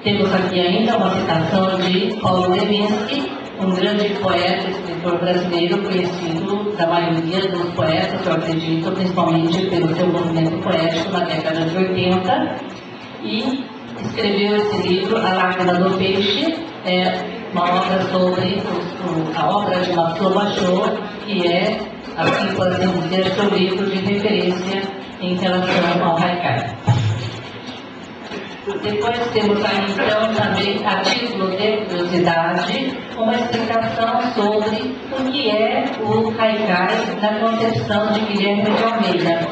Temos aqui ainda uma citação de Paulo Leminski, um grande poeta e escritor brasileiro, conhecido da maioria dos poetas, eu acredito, principalmente pelo seu movimento poético na década de 80, e escreveu esse livro, A Lágrima do Peixe, uma obra sobre a obra de Marcel Machot, que é, assim por assim dizer, seu livro de referência em relação ao haikai. Depois temos aí, então, também, a título de curiosidade, uma explicação sobre o que é o haikai na concepção de Guilherme de Almeida.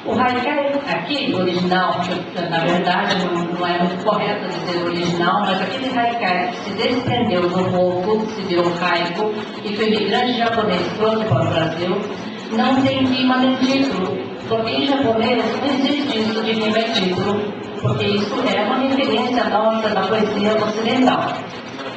O haikai, aqui, original, na verdade não é muito correto dizer original, mas aquele haikai que se desprendeu do Roku, se virou haiku, e que o imigrante japonês trouxe para o Brasil, não tem rima nem título, porque em japonês não existe isso de rima e título, porque isso é uma referência nossa da poesia ocidental.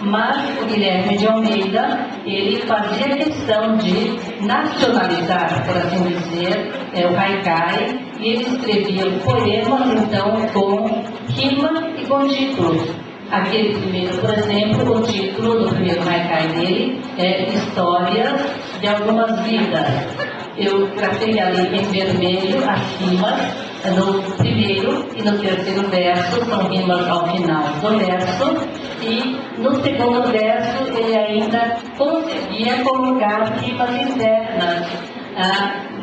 Mas o Guilherme de Almeida, ele fazia questão de nacionalizar, por assim dizer, o haikai, e ele escrevia poemas, então, com rima e com título. Aquele primeiro, por exemplo, o título do primeiro haikai dele é Histórias de Algumas Vidas. Eu grafei ali em vermelho as rimas no primeiro e no terceiro verso, são rimas ao final do verso, e no segundo verso ele ainda conseguia colocar rimas internas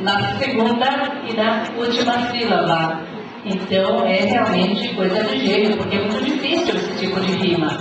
na segunda e na última sílaba. Então é realmente coisa de gênio, porque é muito difícil esse tipo de rima.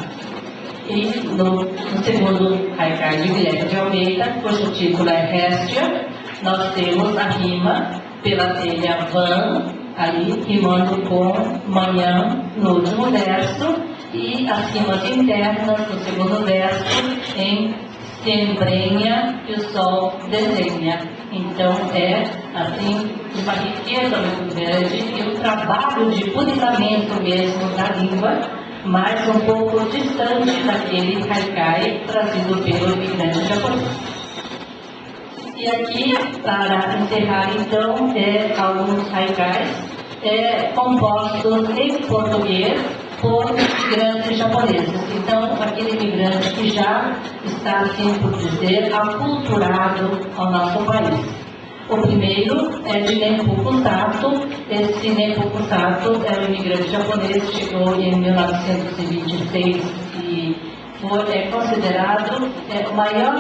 E no segundo haikai de Guilherme de Almeida, cujo título é Réstia, nós temos a rima pela telha van, ali rimando com manhã no último verso, e as rimas internas no segundo verso em se embrenha e o sol desenha. Então é assim uma riqueza muito grande e um trabalho de burilhamento mesmo da língua, mas um pouco distante daquele haikai trazido pelo imigrante japonês. E aqui, para encerrar então, alguns haikais compostos em português por imigrantes japoneses. Então, aquele imigrante que já está, assim por dizer, aculturado ao nosso país. O primeiro é de Nenpuku Sato. Esse Nenpuku Sato é um imigrante japonês, chegou em 1926 e é considerado o maior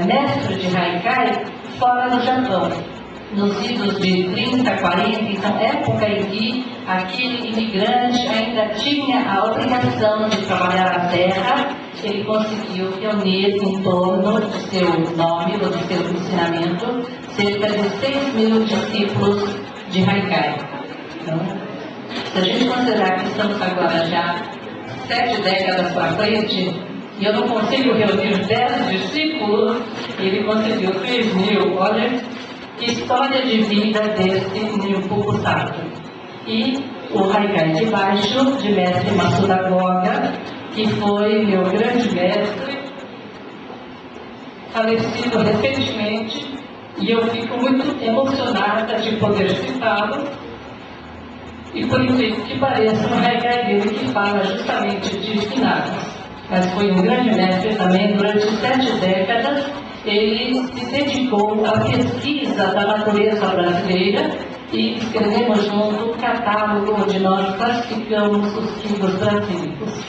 mestre de haikai fora do Japão. Nos idos de 30, 40, então época em que aquele imigrante ainda tinha a obrigação de trabalhar a terra, ele conseguiu reunir em torno de seu nome ou de seu ensinamento cerca de 6.000 discípulos de haikai. Então, se a gente considerar que estamos agora já 7 décadas para frente, e eu não consigo reunir 10 discípulos, ele conseguiu 3.000. Olha que história de vida desse Nenpuku Sato. E o haikai de baixo, de mestre Masuda Goga, que foi meu grande mestre, falecido recentemente, e eu fico muito emocionada de poder citá-lo. E por incrível que pareça, um haikai dele que fala justamente de finados. Mas foi um grande mestre também. Durante 7 décadas, ele se dedicou à pesquisa da natureza brasileira e escrevemos junto um catálogo onde nós classificamos os livros brasileiros.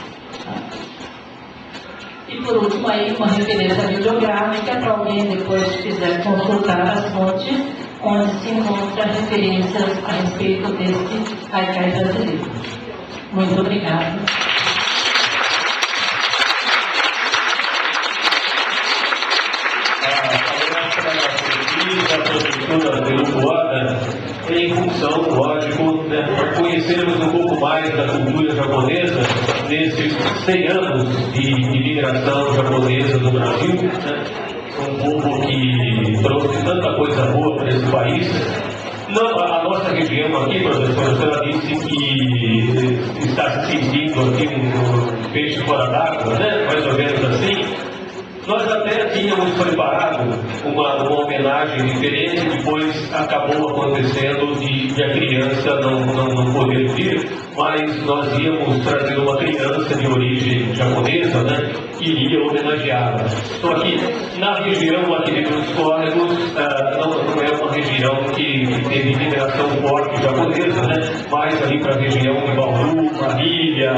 E por último, aí, uma referência bibliográfica para alguém depois quiser consultar as fontes, onde se encontra referências a respeito desse haikai brasileiro. Muito obrigada. A prefeitura peruana em função, lógico, para conhecermos um pouco mais da cultura japonesa nesses 100 anos de imigração japonesa no Brasil, um povo que trouxe tanta coisa boa para esse país. Não, a nossa região aqui, professora, a senhora disse que está se sentindo aqui um peixe fora d'água, né? Mais ou menos assim. Nós até tínhamos tínhamos preparado uma homenagem diferente, depois acabou acontecendo de a criança não poder vir, mas nós íamos trazer uma criança de origem japonesa, né, que iria homenageá-la. Só que na região aqui de Dos Córregos, não é uma região que teve imigração forte japonesa, né, mas ali para a região de Bauru, Marília,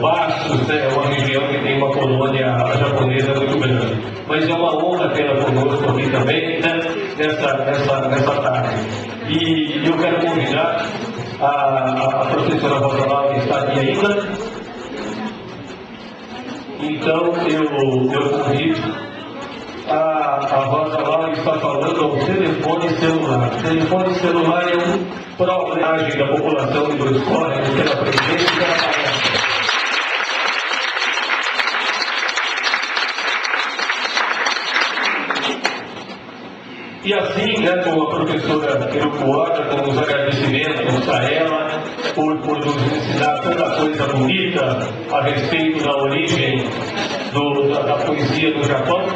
Bastos, né, é uma região que tem uma colônia japonesa muito grande. Mas é uma honra tê-la conosco aqui também, né, nessa tarde. E eu quero convidar a professora Rosa Laura, que está aqui ainda. Então, eu convido a Rosa Laura, que está falando ao telefone celular. O telefone celular é para a homenagem da população de Dos Córregos, pela presença e pela palestra. E assim, né, com a professora Erucuota, com os agradecimentos a ela por nos ensinar tanta coisa bonita a respeito da origem da poesia do Japão.